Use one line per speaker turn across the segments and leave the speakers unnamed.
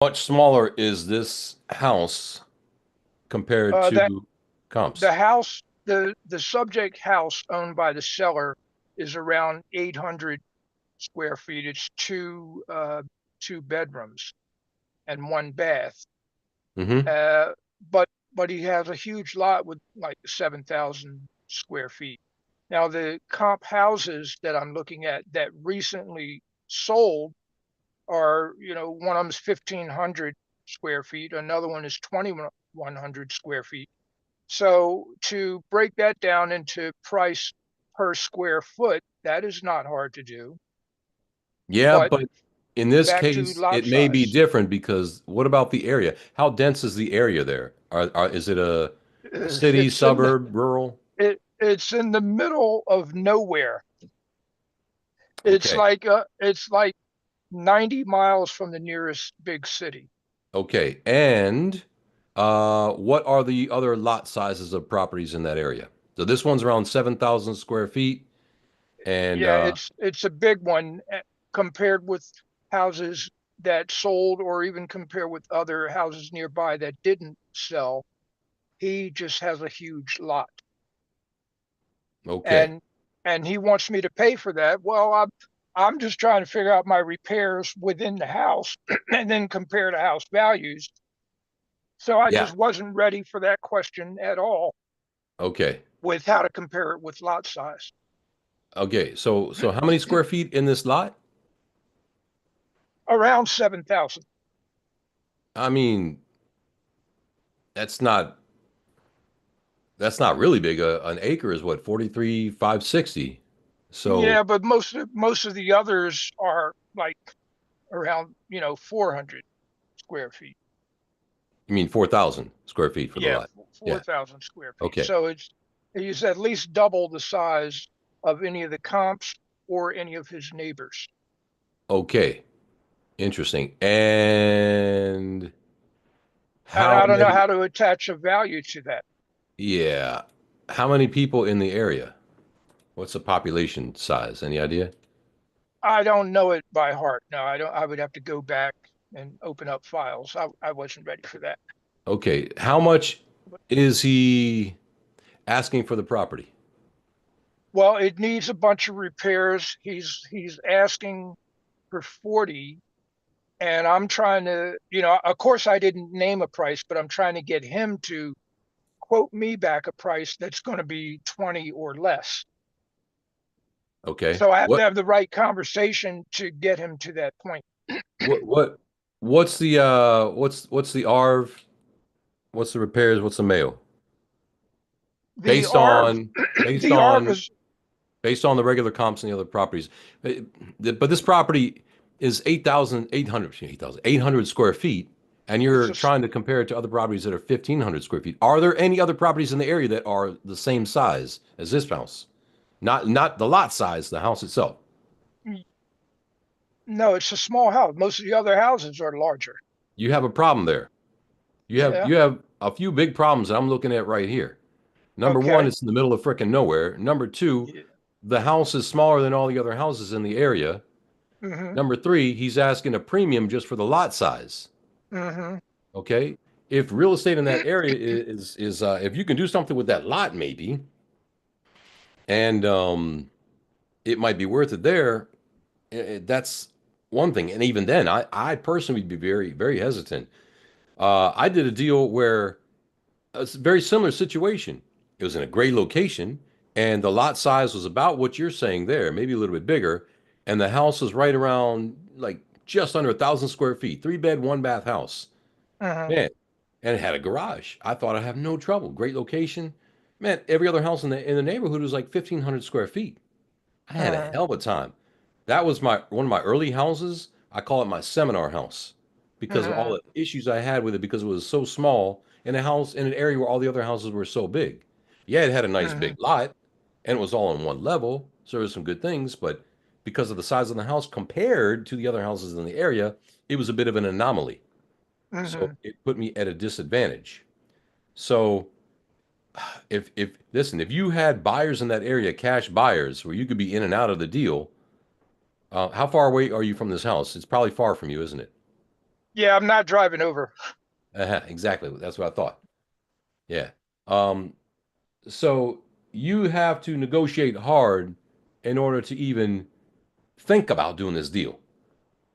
Much smaller is this house compared
Uh, the
to comps?
the house, the subject house owned by the seller is around 800 square feet. It's two bedrooms and one bath.
Hmm.
Uh, but he has a huge lot with like 7,000 square feet. Now the comp houses that I'm looking at that recently sold are, one of them is 1,500 square feet, another one is 2,100 square feet. So to break that down into price per square foot, that is not hard to do.
Yeah,
But
but in this
back to
case,
lot
it may be
size.
different because what about the area? How dense is the area there? Is it a city,
It's in the
suburb, rural?
it's in the middle of nowhere.
Okay.
It's like 90 miles from the nearest big city.
Okay. And what are the other lot sizes of properties in that area? So this one's around 7,000 square feet. And
Yeah, it's a big one compared with houses that sold, or even compared with other houses nearby that didn't sell. He just has a huge lot,
okay.
and he wants me to pay for that. Well, I'm just trying to figure out my repairs within the house and then compare to house values. So I
Yeah.
just wasn't ready for that question at all
Okay.
with how to compare it with lot size.
Okay. So how many square feet in this lot?
Around 7,000.
I mean, that's not that's not really big. An acre is what, 43,560. So
Yeah, but most of the others are like around, 400 square feet.
you mean 4,000 square feet for the
Yeah,
lot? Yeah.
4,000 square feet.
Okay.
So he's at least double the size of any of the comps or any of his neighbors.
Okay. Interesting. And
And
how
I don't know
many,
how to attach a value to that.
yeah, how many people in the area? What's the population size? Any idea?
I don't know it by heart. No, I don't. I would have to go back and open up files. I wasn't ready for that.
Okay. How much is he asking for the property?
Well, it needs a bunch of repairs. He's asking for 40, and I'm trying to, of course I didn't name a price, but I'm trying to get him to quote me back a price that's going to be 20 or less.
Okay.
So I have to have the right conversation to get him to that point.
What what what's the what's the ARV? What's the repairs? What's the mail?
The
Based
ARV,
on based
the ARV
on
is
based on the regular comps and the other properties. But this property is 8,800, 8,800 square feet, and
it's
you're
a
trying to compare it to other properties that are 1,500 square feet. Are there any other properties in the area that are the same size as this house? Not the lot size, the house itself.
no, it's a small house. Most of the other houses are larger.
You have a problem there.
Yeah.
You have a few big problems that I'm looking at right here. Number one,
Okay.
it's in the middle of frickin' nowhere. Number two,
Yeah.
the house is smaller than all the other houses in the area.
Hmm.
Number three, he's asking a premium just for the lot size.
Hmm.
Okay. If real estate in that area is if you can do something with that lot, maybe, and it might be worth it there, that's one thing. And even then, I personally would be very hesitant. I did a deal where it's a very similar situation. It was in a great location, and the lot size was about what you're saying there, maybe a little bit bigger, and the house was right around like just under 1,000 square feet, three bed, one bath house.
Hmm.
Man, and it had a garage. I thought I'd have no trouble. Great location. Man, every other house in the neighborhood was like 1,500 square feet. I had a
Hmm.
hell of a time. That was my one of my early houses. I call it my seminar house because of all
Hmm.
the issues I had with it because it was so small in a house in an area where all the other houses were so big. Yeah, it had a nice
Hmm.
big lot and it was all on one level, so there was some good things, but because of the size of the house compared to the other houses in the area, it was a bit of an anomaly. So
Hmm.
it put me at a disadvantage. So if listen, if you had buyers in that area, cash buyers, where you could be in and out of the deal, how far away are you from this house? It's probably far from you, isn't it?
Yeah, I'm not driving over.
Exactly. That's what I thought. Yeah. Um, so you have to negotiate hard in order to even think about doing this deal.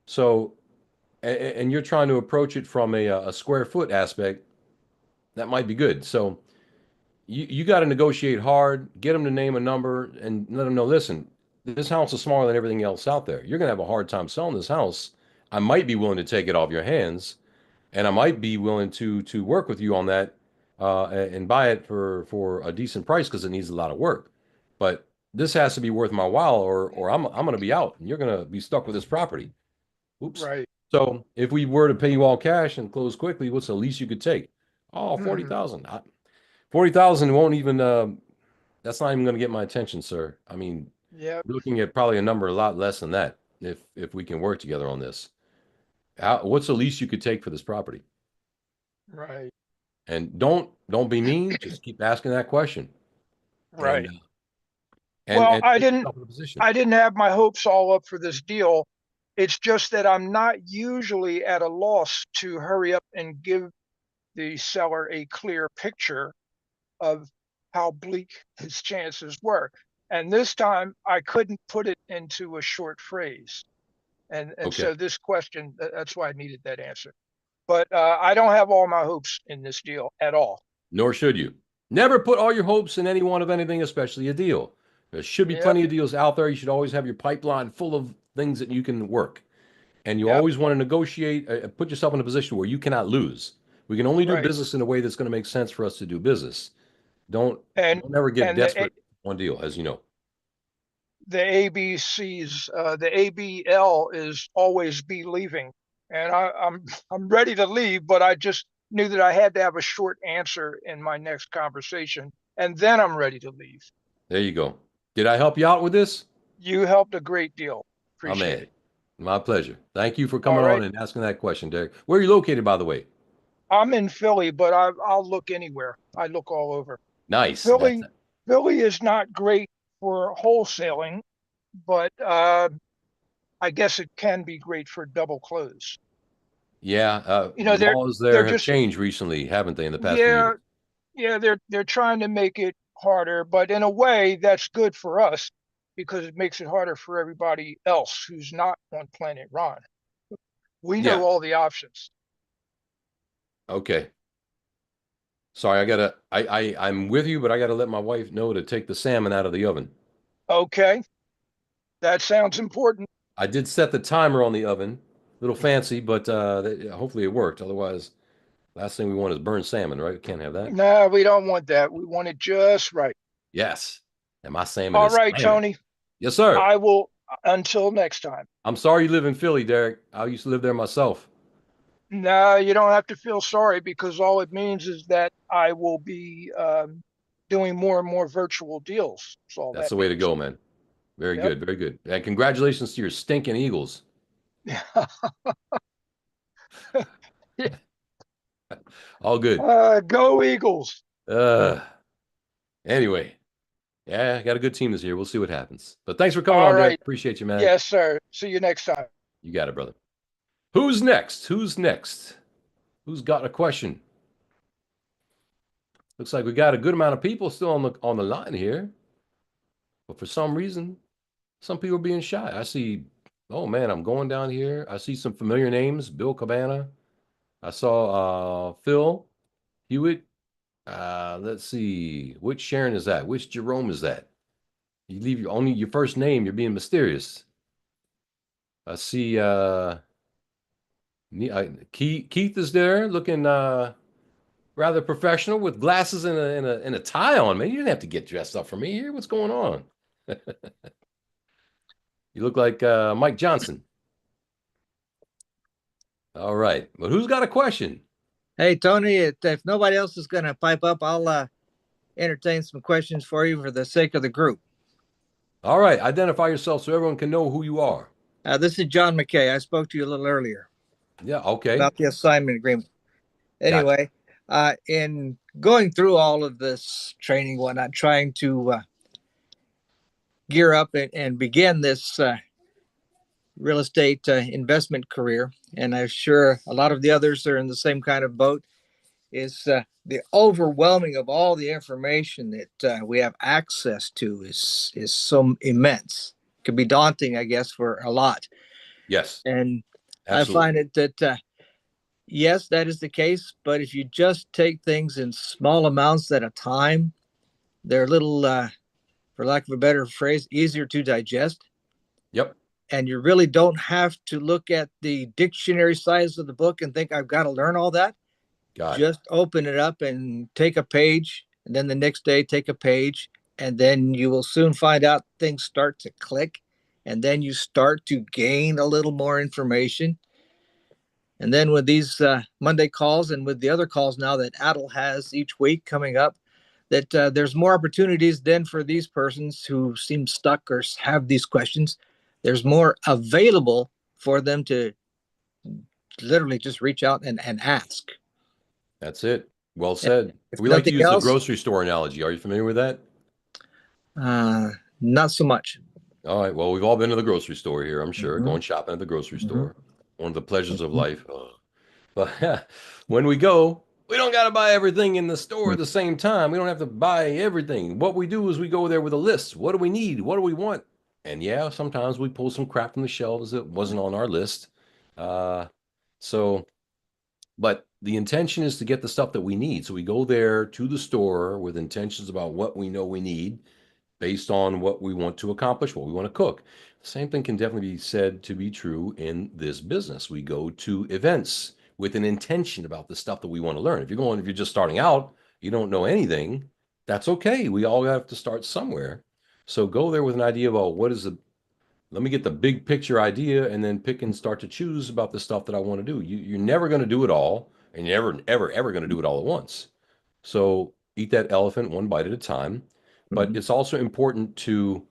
So, and you're trying to approach it from a square foot aspect. That might be good. So you got to negotiate hard, get them to name a number, and let them know. Listen, this house is smaller than everything else out there. You're gonna have a hard time selling this house. I might be willing to take it off your hands, and I might be willing to work with you on that and buy it for a decent price because it needs a lot of work. But this has to be worth my while, or I'm gonna be out, and you're gonna be stuck with this property. Oops.
Right.
So if we were to pay you all cash and close quickly, what's the least you could take? Oh,
Hmm.
40,000. 40,000 won't even that's not even going to get my attention, sir. I mean,
Yep.
we're looking at probably a number a lot less than that if we can work together on this. What's the least you could take for this property?
Right.
And don't be mean, just keep asking that question and
Right.
and
Well,
and put yourself in a position.
I didn't have my hopes all up for this deal. It's just that I'm not usually at a loss to hurry up and give the seller a clear picture of how bleak his chances were. And this time I couldn't put it into a short phrase. And
Okay.
so this question, that's why I needed that answer. But I don't have all my hopes in this deal at all.
Nor should you. Never put all your hopes in any one of anything, especially a deal. There should be
Yep.
plenty of deals out there. You should always have your pipeline full of things that you can work. And you
Yep.
always want to negotiate, put yourself in a position where you cannot lose. We can only do
Right.
business in a way that's going to make sense for us to do business. Don't
And
don't ever get
and
desperate on deal, as you know.
the ABC's the ABL is always be leaving, and I'm ready to leave, but I just knew that I had to have a short answer in my next conversation, and then I'm ready to leave.
There you go. Did I help you out with this?
You helped a great deal.
I'm
Appreciate
Ed.
it.
My pleasure. Thank you for
All
coming on
right.
and asking that question, Derek. Where are you located, by the way?
I'm in Philly, but I'll look anywhere. I look all over.
Nice. That's
Philly, Philly is not great for wholesaling, but I guess it can be great for double close.
yeah.
You know,
Laws
they're
there have
just
changed recently, haven't they, in the past few years?
yeah, yeah, they're trying to make it harder, but in a way that's good for us because it makes it harder for everybody else who's not on Planet Ron. We
Yeah.
know all the options.
Okay. Sorry, I'm with you, but I gotta let my wife know to take the salmon out of the oven.
Okay, that sounds important.
I did set the timer on the oven. A little fancy, but hopefully it worked. Otherwise, last thing we want is burned salmon, right? We can't have that.
No, we don't want that. We want it just right.
Yes. And my salmon
All
is
right,
slamming.
Tony.
Yes, sir.
I will until next time.
I'm sorry you live in Philly, Derek. I used to live there myself.
No, you don't have to feel sorry because all it means is that I will be doing more and more virtual deals. That's all
That's
that
the way to
means.
go, man. Very
Yep.
good. Very good. And congratulations to your stinking Eagles. All good.
Go Eagles.
Uh, anyway, yeah, I got a good team this year. We'll see what happens. But thanks for coming
All
on, Derek.
right.
Appreciate you, man.
Yes, sir. See you next time.
You got it, brother. Who's next? Who's next? Who's got a question? Looks like we got a good amount of people still on the line here, but for some reason, some people are being shy. I see. Oh man, I'm going down here. I see some familiar names. Bill Cabana. I saw Phil Hewitt. Let's see. Which Sharon is that? Which Jerome is that? You leave only your first name. You're being mysterious. I see. Keith is there, looking rather professional with glasses and a tie on. Man, you didn't have to get dressed up for me here. What's going on? You look like Mike Johnson. All right, but who's got a question?
Hey, Tony, if nobody else is going to pipe up, I'll entertain some questions for you for the sake of the group.
All right, identify yourself so everyone can know who you are.
This is John McKay. I spoke to you a little earlier
Yeah, okay.
about the assignment agreement.
Gotcha.
Anyway, in going through all of this training, whatnot, trying to gear up and begin this real estate investment career, and I'm sure a lot of the others are in the same kind of boat, is the overwhelming of all the information that we have access to is so immense. It can be daunting, I guess, for a lot.
Yes,
And I
absolutely.
find it that yes, that is the case. But if you just take things in small amounts at a time, they're a little, for lack of a better phrase, easier to digest.
Yep.
And you really don't have to look at the dictionary size of the book and think I've got to learn all that.
Got it.
Just open it up and take a page, and then the next day take a page, and then you will soon find out things start to click, and then you start to gain a little more information. And then with these Monday calls and with the other calls now that Adel has each week coming up, that there's more opportunities then for these persons who seem stuck or have these questions. There's more available for them to literally just reach out and ask.
That's it. Well
And
said.
if
We like to
nothing
use the
else,
grocery store analogy. Are you familiar with that?
not so much.
All right. Well, we've all been to the grocery store here, I'm sure,
Mhm,
going shopping at the grocery
mhm,
store. One of the pleasures of
mhm,
life. But when we go, we don't got to buy everything in the store
mhm,
at the same time. We don't have to buy everything. What we do is we go there with a list. What do we need? What do we want? And yeah, sometimes we pull some crap from the shelves that wasn't on our list. Uh, so, but the intention is to get the stuff that we need. So we go there to the store with intentions about what we know we need based on what we want to accomplish, what we want to cook. The same thing can definitely be said to be true in this business. We go to events with an intention about the stuff that we want to learn. If you're just starting out, you don't know anything, that's okay. We all have to start somewhere. So go there with an idea about let me get the big picture idea and then pick and start to choose about the stuff that I want to do. You're never going to do it all, and you're never, ever, ever going to do it all at once. So eat that elephant one bite at a time. But
mhm,
it's also important to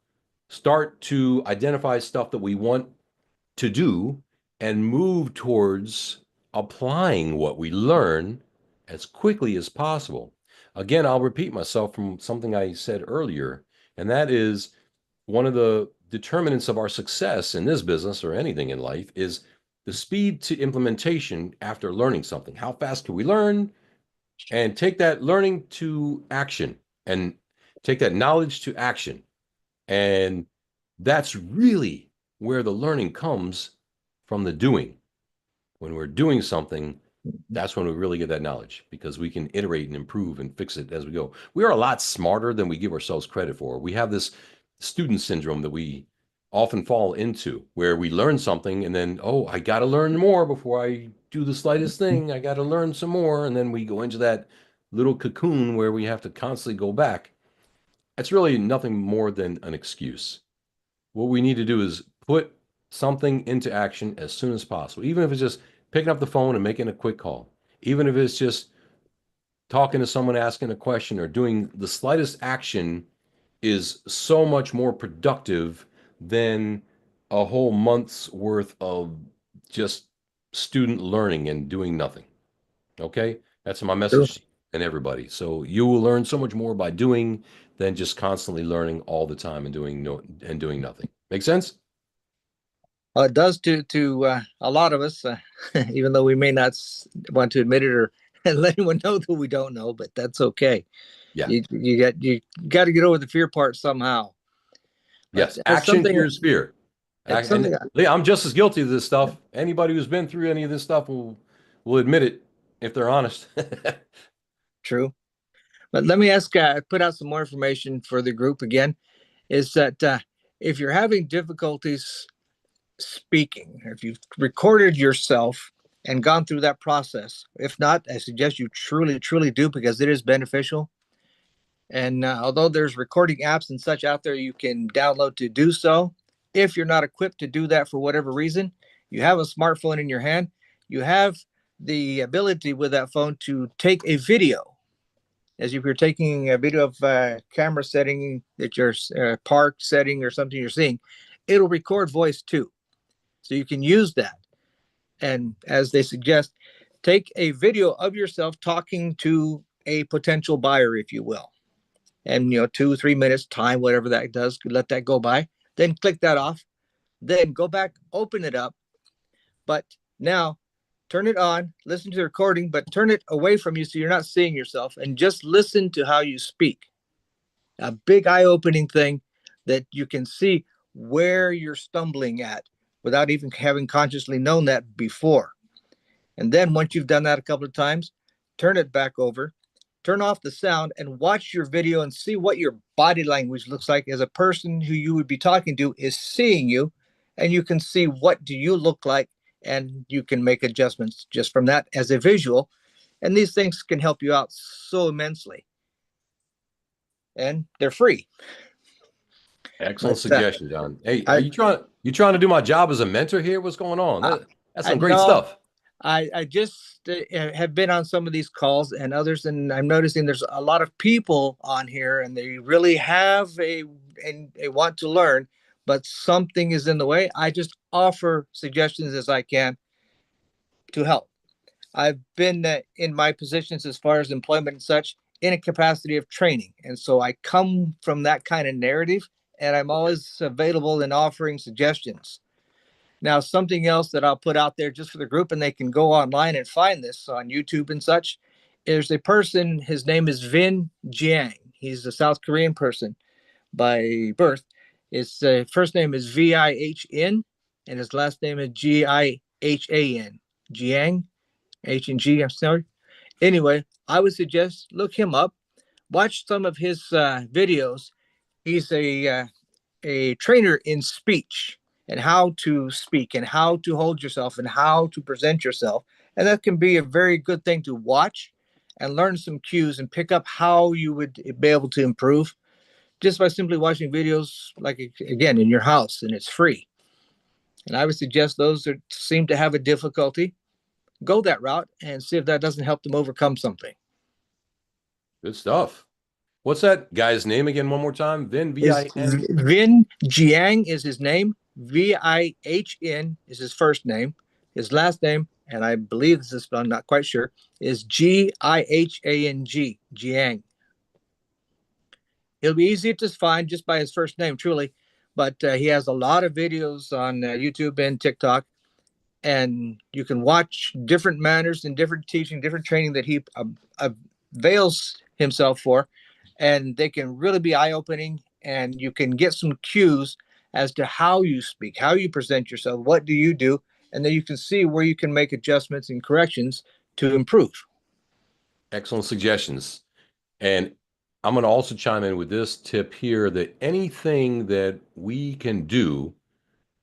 start to identify stuff that we want to do and move towards applying what we learn as quickly as possible. Again, I'll repeat myself from something I said earlier, and that is one of the determinants of our success in this business or anything in life is the speed to implementation after learning something. How fast can we learn? And take that learning to action and take that knowledge to action. And that's really where the learning comes from the doing. When we're doing something,
mhm.
that's when we really get that knowledge because we can iterate and improve and fix it as we go. We are a lot smarter than we give ourselves credit for. We have this student syndrome that we often fall into where we learn something and then, oh, I got to learn more before I do the slightest thing. I got to learn some more. And then we go into that little cocoon where we have to constantly go back. That's really nothing more than an excuse. What we need to do is put something into action as soon as possible, even if it's just picking up the phone and making a quick call, even if it's just talking to someone, asking a question, or doing the slightest action is so much more productive than a whole month's worth of just student learning and doing nothing. Okay? That's my
True.
message and everybody. So you will learn so much more by doing than just constantly learning all the time and doing nothing. Make sense?
It does to a lot of us, even though we may not want to admit it or let anyone know that we don't know, but that's okay.
Yeah.
You got to get over the fear part somehow. But
Yes. Action cures fear.
it's
And
something
Leah, I'm just as guilty of this stuff. Anybody who's been through any of this stuff will admit it if they're honest.
true. But let me ask, put out some more information for the group again. Is that if you're having difficulties speaking, if you've recorded yourself and gone through that process, if not, I suggest you truly, truly do because it is beneficial. And although there's recording apps and such out there you can download to do so, if you're not equipped to do that for whatever reason, you have a smartphone in your hand, you have the ability with that phone to take a video. As if you're taking a video of camera setting that you're park setting or something you're seeing, it'll record voice too. So you can use that. And as they suggest, take a video of yourself talking to a potential buyer, if you will, and 2 or 3 minutes time, whatever that does, let that go by, then click that off, Then go back, open it up, but now turn it on, listen to the recording, but turn it away from you so you're not seeing yourself, and just listen to how you speak. A big eye-opening thing that you can see where you're stumbling at without even having consciously known that before. And then once you've done that a couple of times, turn it back over, turn off the sound, and watch your video and see what your body language looks like as a person who you would be talking to is seeing you. And you can see what do you look like, and you can make adjustments just from that as a visual. And these things can help you out so immensely. And they're free.
Excellent
But,
suggestion, John. Hey,
I-
are you trying to do my job as a mentor here? What's going on? That's some great
no,
stuff.
I just have been on some of these calls and others, and I'm noticing there's a lot of people on here, and they really have and they want to learn, but something is in the way. I just offer suggestions as I can to help. I've been in my positions as far as employment and such in a capacity of training, and so I come from that kind of narrative, and I'm always available in offering suggestions. Now, something else that I'll put out there just for the group, and they can go online and find this on YouTube and such. There's a person, his name is Vin Jiang. He's a South Korean person by birth. His first name is Vihn, and his last name is Gihan. Jiang, H and G, I'm sorry. Anyway, I would suggest look him up, watch some of his videos. He's a trainer in speech and how to speak and how to hold yourself and how to present yourself. And that can be a very good thing to watch and learn some cues and pick up how you would be able to improve just by simply watching videos, like, again, in your house, and it's free. And I would suggest those that seem to have a difficulty go that route and see if that doesn't help them overcome something.
Good stuff. What's that guy's name again? One more time. Vin, V-I-N.
Vin Jiang is his name. Vihn is his first name. His last name, and I believe this is, I'm not quite sure, is Gihan. Jiang. He'll be easy to find just by his first name, truly. But he has a lot of videos on YouTube and TikTok, and you can watch different manners and different teaching, different training that he avails himself for, and they can really be eye-opening, and you can get some cues as to how you speak, how you present yourself, what do you do, and then you can see where you can make adjustments and corrections to improve.
Excellent suggestions. And I'm going to also chime in with this tip here that anything that we can do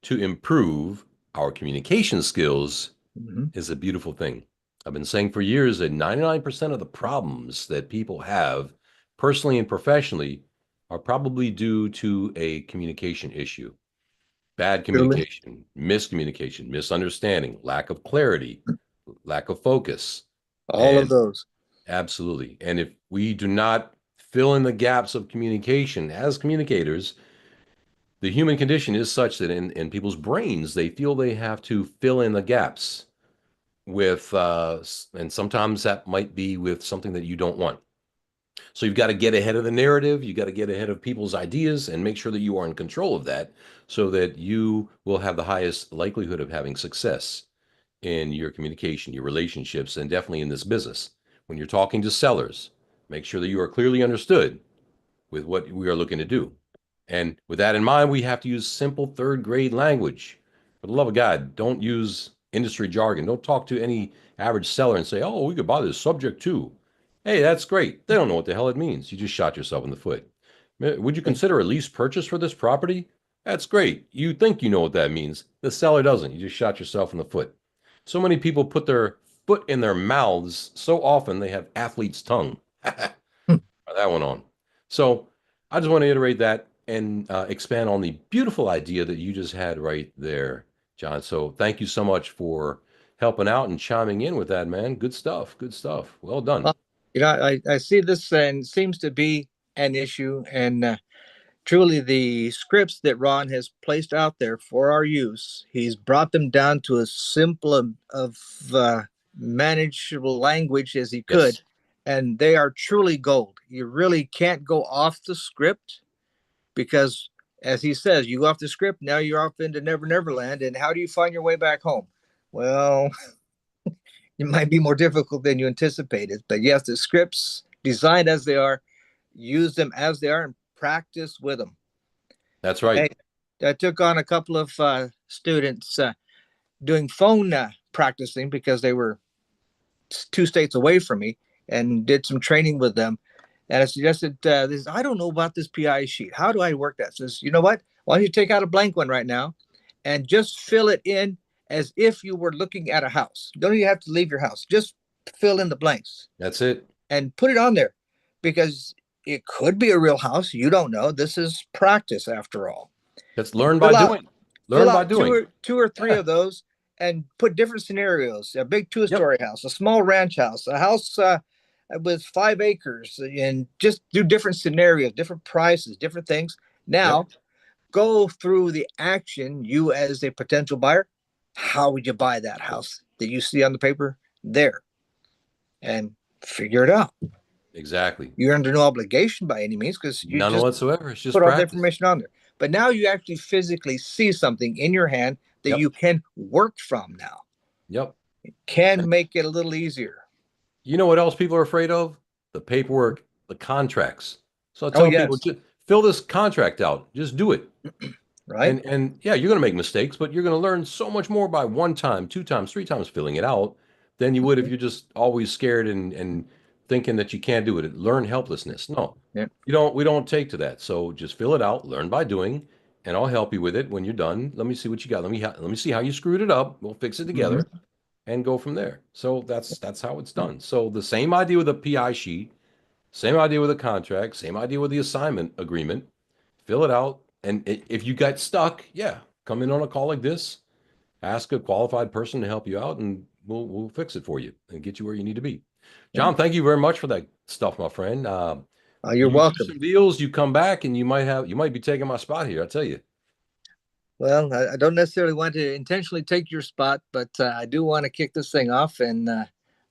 to improve our communication skills is a beautiful thing. I've been saying for years that 99% of the problems that people have personally and professionally are probably due to a communication issue. Bad communication, miscommunication, misunderstanding, lack of clarity, lack of focus.
All of those.
Absolutely. And if we do not fill in the gaps of communication as communicators, the human condition is such that in people's brains, they feel they have to fill in the gaps with, and sometimes that might be with something that you don't want. So you've got to get ahead of the narrative. You got to get ahead of people's ideas and make sure that you are in control of that so that you will have the highest likelihood of having success in your communication, your relationships, and definitely in this business. When you're talking to sellers, make sure that you are clearly understood with what we are looking to do. And with that in mind, we have to use simple third grade language. For the love of God, don't use industry jargon. Don't talk to any average seller and say, oh, we could buy this subject to. Hey, that's great. They don't know what the hell it means. You just shot yourself in the foot. Would you consider a lease purchase for this property? That's great. You think you know what that means. The seller doesn't. You just shot yourself in the foot. So many people put their foot in their mouths so often they have athlete's tongue. That one on. So I just want to iterate that and expand on the beautiful idea that you just had right there, John. So thank you so much for helping out and chiming in with that, man. Good stuff. Good stuff. Well done.
I see this, and seems to be an issue, and truly the scripts that Ron has placed out there for our use, he's brought them down to as simple of manageable language as he could.
Yes.
And they are truly gold. You really can't go off the script, because as he says, you go off the script, now you're off into Never Never Land. And how do you find your way back home? Well, it might be more difficult than you anticipated. But yes, the scripts designed as they are, use them as they are and practice with them.
That's right.
I took on a couple of students doing phone practicing because they were 2 states away from me, and did some training with them. And I suggested this. I don't know about this PI sheet. How do I work that? Says, you know what? Why don't you take out a blank one right now and just fill it in as if you were looking at a house. Don't even have to leave your house. Just fill in the blanks.
That's it.
And put it on there, because it could be a real house. You don't know. This is practice after all.
Let's learn by doing. Learn by doing.
Two or three of those, and put different scenarios. A big 2-story house, a small ranch house, a house with 5 acres, and just do different scenarios, different prices, different things. Now, go through the action. You as a potential buyer, how would you buy that house that you see on the paper there? And figure it out.
Exactly.
You're under no obligation by any means, because you
none
just
whatsoever. It's just
put all the
practice.
information on there. But now you actually physically see something in your hand that you can work from now.
Yep.
It can make it a little easier.
You know what else people are afraid of? The paperwork, the contracts. So I tell people, just fill this contract out. Just do it.
Right.
And yeah, you're going to make mistakes, but you're going to learn so much more by 1 time, 2 times, 3 times filling it out than you would if you're just always scared and thinking that you can't do it. Learn helplessness. No, we don't take to that. So just fill it out, learn by doing, and I'll help you with it when you're done. Let me see what you got. Let me see how you screwed it up. We'll fix it together and go from there. So that's how it's done. So the same idea with a PI sheet, same idea with a contract, same idea with the assignment agreement. Fill it out. And if you got stuck, come in on a call like this, ask a qualified person to help you out, and we'll fix it for you and get you where you need to be. John, thank you very much for that stuff, my friend.
You're welcome.
Some deals, you come back, and you might be taking my spot here. I tell you.
Well, I don't necessarily want to intentionally take your spot, but I do want to kick this thing off, and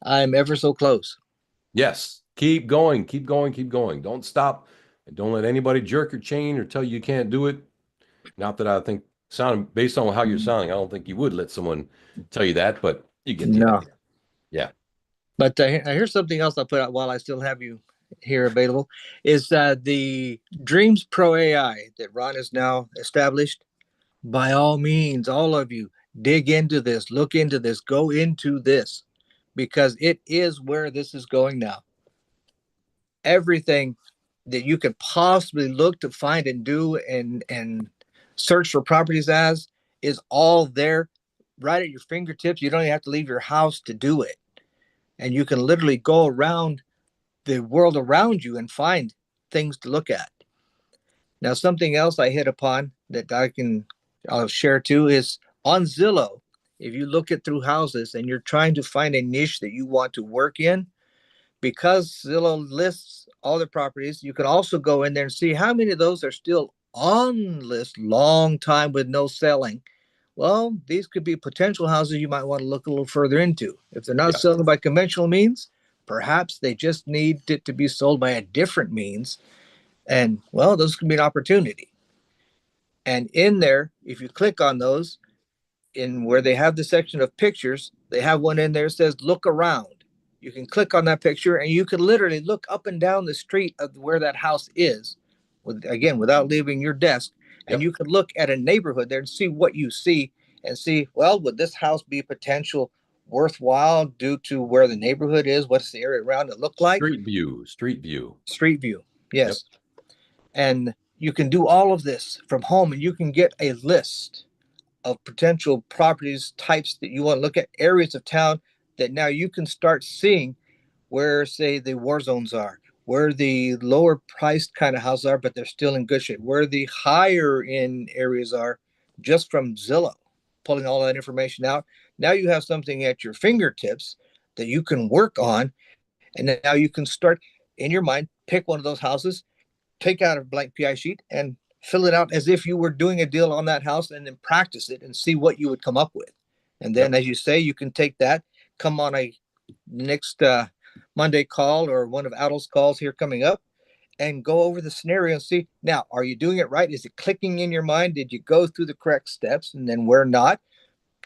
I'm ever so close.
Yes, keep going, keep going, keep going. Don't stop. And don't let anybody jerk your chain or tell you can't do it. Not that I think, based on how you're sounding, I don't think you would let someone tell you that, but you get the idea. Yeah.
But here's something else I'll put out while I still have you here available, is the Dreams Pro AI that Ron has now established. By all means, all of you, dig into this, look into this, go into this, because it is where this is going now. Everything that you could possibly look to find and do and search for properties as is all there right at your fingertips. You don't even have to leave your house to do it. And you can literally go around the world around you and find things to look at. Now, something else I hit upon that I'll share too is on Zillow. If you look at through houses and you're trying to find a niche that you want to work in, because Zillow lists all the properties, you can also go in there and see how many of those are still on list long time with no selling. Well, these could be potential houses you might want to look a little further into. If they're not selling by conventional means, perhaps they just need it to be sold by a different means. And well, those can be an opportunity. And in there, if you click on those, in where they have the section of pictures, they have one in there that says look around. You can click on that picture and you can literally look up and down the street of where that house is, without leaving your desk. And you can look at a neighborhood there and see what you see and see, well, would this house be potential worthwhile due to where the neighborhood is? What's the area around it look like?
Street view.
Yes. And you can do all of this from home, and you can get a list of potential properties types that you want to look at, areas of town that now you can start seeing where, say, the war zones are, where the lower priced kind of houses are, but they're still in good shape, where the higher end areas are, just from Zillow, pulling all that information out. Now you have something at your fingertips that you can work on. And now you can start in your mind, pick one of those houses, take out a blank PI sheet and fill it out as if you were doing a deal on that house, and then practice it and see what you would come up with. And then, as you say, you can take that, come on a next Monday call or one of Adol's calls here coming up, and go over the scenario and see, now, are you doing it right? Is it clicking in your mind? Did you go through the correct steps? And then where not,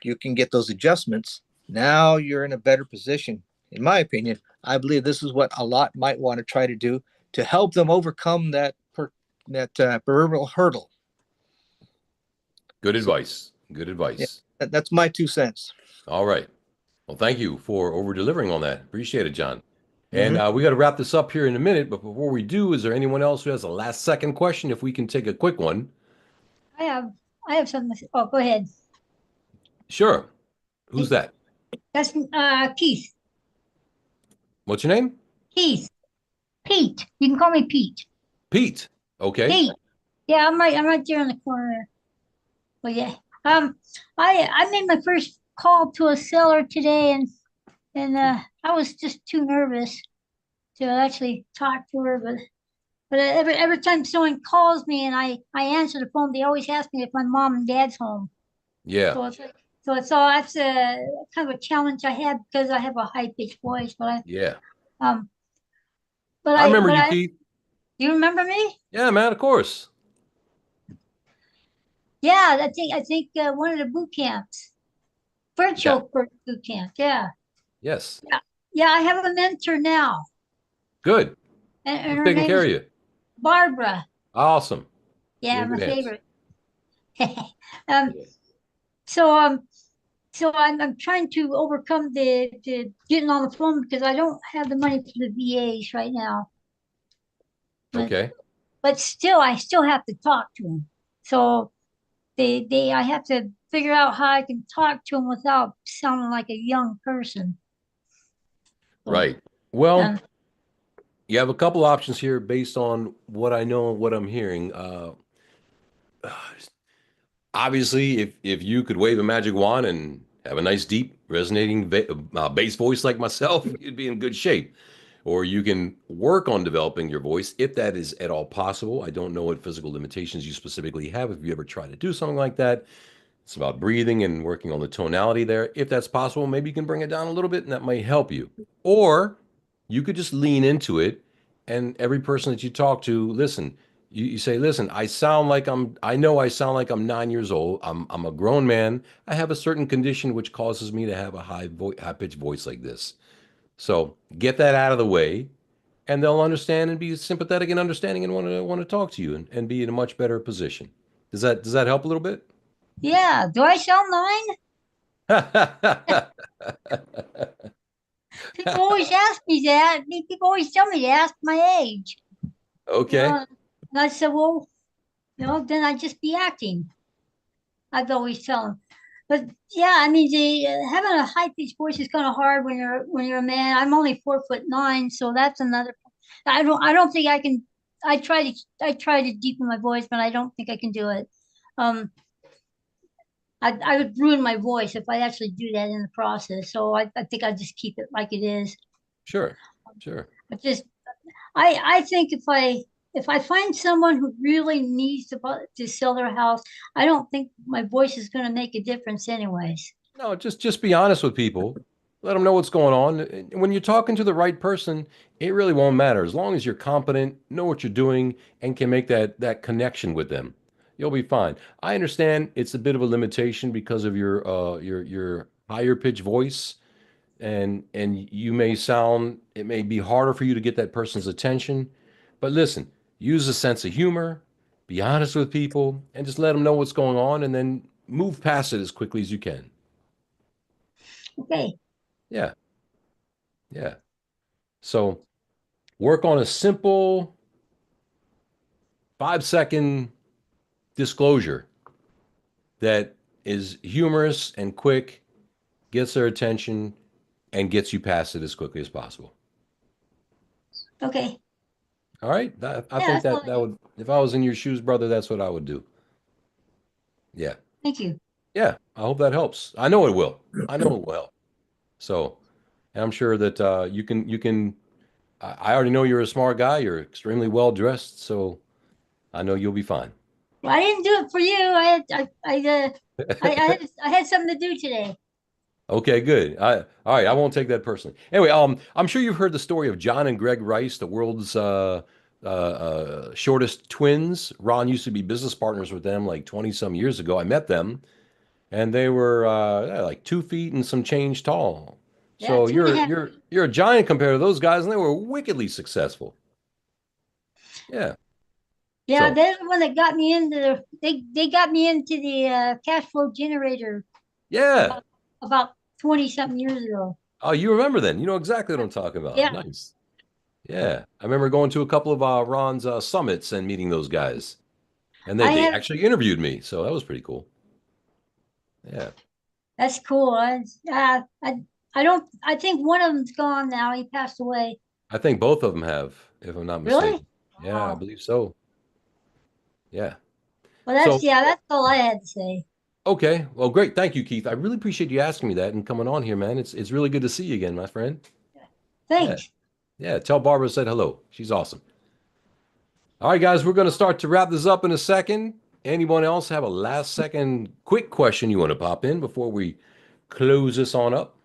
you can get those adjustments. Now you're in a better position. In my opinion, I believe this is what a lot might want to try to do to help them overcome that proverbial hurdle.
Good
So,
advice. Good
yeah,
advice.
that's my 2 cents.
All right. Well, thank you for over delivering on that. Appreciate it, John. And
Mhm.
we got to wrap this up here in a minute. But before we do, is there anyone else who has a last second question? If we can take a quick one.
I have I have something. Oh, go ahead.
Sure. Who's that?
That's Keith.
What's your name?
Keith. Pete. You can call me Pete.
Pete. Okay.
Pete. Yeah, I'm right there in the corner. Well, yeah. I made my first call to a seller today, and I was just too nervous to actually talk to her. But every time someone calls me and I answer the phone, they always ask me if my mom and dad's home.
Yeah.
So it's like, so that's a kind of a challenge I have because I have a high pitched voice.
Yeah.
Um,
I remember you, Keith.
you remember me?
Yeah, man, of course.
Yeah, I think one of the boot camps, virtual boot camp. Yeah,
Yes.
yeah. I have a mentor now,
Good.
and
Who's
her
taking
name
care of
is
you?
Barbara.
Awesome.
Yeah,
You're in
my
good hands.
favorite. um, so I'm trying to overcome the getting on the phone because I don't have the money for the VAs right now.
Okay.
But still, I still have to talk to them. So I have to figure out how I can talk to them without sounding like a young person. So,
Right. Well,
um,
you have a couple options here based on what I know and what I'm hearing. Obviously, if you could wave a magic wand and have a nice, deep, resonating bass voice like myself, you'd be in good shape. Or you can work on developing your voice if that is at all possible. I don't know what physical limitations you specifically have. If you ever try to do something like that, it's about breathing and working on the tonality there. If that's possible, maybe you can bring it down a little bit and that might help you. Or you could just lean into it and every person that you talk to, listen, you say, listen, I know I sound like I'm 9 years old. I'm a grown man. I have a certain condition which causes me to have a high pitched voice like this. So get that out of the way and they'll understand and be sympathetic and understanding and want to talk to you and be in a much better position. Does that help a little bit?
yeah. Do I sound 9? People always ask me that. People always tell me to ask my age.
Okay.
And I said, well, then I'd just be acting. I've always tell them. But yeah, I mean, having a high pitched voice is kind of hard when you're a man. I'm only 4'9", so that's another. I don't think I can. I try to deepen my voice, but I don't think I can do it. Um, I would ruin my voice if I actually do that in the process. So I think I just keep it like it is.
Sure. Sure.
But just I think if I find someone who really needs to sell their house, I don't think my voice is going to make a difference anyways.
No, just be honest with people. Let them know what's going on. And when you're talking to the right person, it really won't matter as long as you're competent, know what you're doing, and can make that connection with them. You'll be fine. I understand it's a bit of a limitation because of your higher pitch voice, and you may sound it may be harder for you to get that person's attention. But listen, use a sense of humor, be honest with people, and just let them know what's going on, and then move past it as quickly as you can.
Okay.
Yeah, yeah. So work on a simple 5-second disclosure that is humorous and quick, gets their attention, and gets you past it as quickly as possible.
Okay.
All right. I
Yeah,
think
that's all
that would, if I was in your shoes, brother, that's what I would do. Yeah.
Thank you.
Yeah. I hope that helps. I know it will. I know it will help. So, and I'm sure that I already know you're a smart guy. You're extremely well dressed. So I know you'll be fine.
Well, I didn't do it for you. I had something to do today.
Okay, good. All right. I won't take that personally. Anyway, I'm sure you've heard the story of John and Greg Rice, the world's shortest twins. Ron used to be business partners with them like 20 some years ago. I met them, and they were like 2 feet and some change tall.
Yeah,
So
two and a
you're
half.
you're you're a giant compared to those guys, and they were wickedly successful. Yeah.
Yeah,
So
they're the one that got me into they got me into the cash flow generator
yeah.
about 20 something years ago.
Oh, you remember then? You know exactly what I'm talking about.
Yeah,
Nice. Yeah, I remember going to a couple of Ron's summits and meeting those guys, and they
I
they
have.
actually interviewed me, so that was pretty cool. Yeah,
That's cool. I don't. I think one of them's gone now. He passed away.
I think both of them have, if I'm not
Really?
mistaken. Yeah, I
Oh,
believe so. Yeah.
well,
So,
that's yeah. That's all I had to say.
okay. Well, great. Thank you, Keith. I really appreciate you asking me that and coming on here, man. It's really good to see you again, my friend. Yeah.
Thanks.
Yeah. Tell Barbara I said hello. She's awesome. All right, guys, we're going to start to wrap this up in a second. Anyone else have a last second quick question you want to pop in before we close this on up?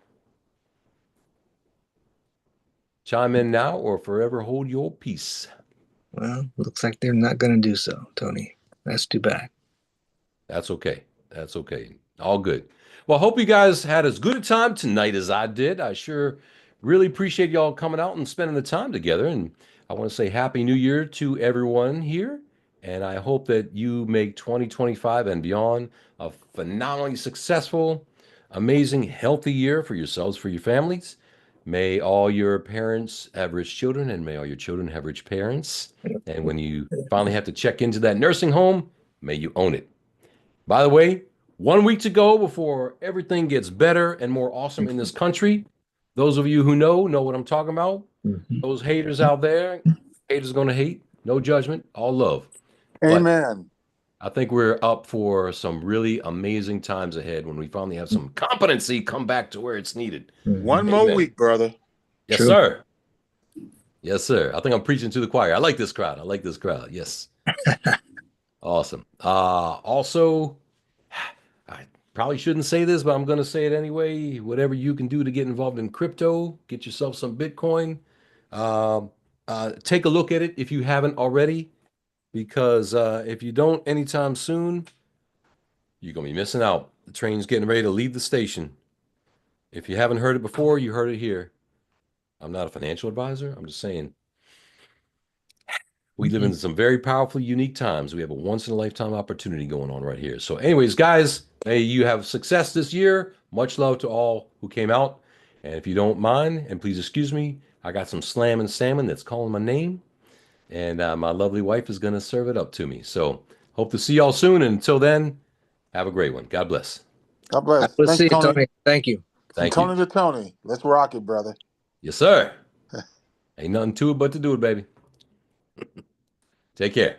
Chime in now or forever hold your peace.
Well, looks like they're not going to do so, Tony. That's too bad.
That's okay. That's okay. All good. Well, I hope you guys had as good a time tonight as I did. I sure really appreciate y'all coming out and spending the time together. And I want to say Happy New Year to everyone here. And I hope that you make 2025 and beyond a phenomenally successful, amazing, healthy year for yourselves, for your families. May all your parents have rich children, and may all your children have rich parents. And when you finally have to check into that nursing home, may you own it. By the way, 1 week to go before everything gets better and more awesome in this country. Those of you who know what I'm talking about.
Mhm.
Those haters out there, haters gonna hate. No judgment, all love. But
Amen.
I think we're up for some really amazing times ahead when we finally have some competency come back to where it's needed.
One
Mhm.
more
Amen.
week, brother.
Yes,
True.
sir. Yes, sir. I think I'm preaching to the choir. I like this crowd. I like this crowd. Yes. Awesome. Also, I probably shouldn't say this, but I'm going to say it anyway. Whatever you can do to get involved in crypto, get yourself some Bitcoin. Um, take a look at it if you haven't already, because if you don't anytime soon, you're going to be missing out. The train's getting ready to leave the station. If you haven't heard it before, you heard it here. I'm not a financial advisor. I'm just saying we live in some very powerful, unique times. We have a once in a lifetime opportunity going on right here. So, anyways, guys, may you have success this year. Much love to all who came out. And if you don't mind, and please excuse me, I got some slam and salmon that's calling my name. And my lovely wife is going to serve it up to me. So, hope to see y'all soon. And until then, have a great one. God bless.
God bless.
Let's
Thanks,
see you,
Tony.
Tony. Thank you.
From
Thank
Tony
you.
to Tony. Let's rock it, brother.
Yes, sir. Ain't nothing to it but to do it, baby. Take care.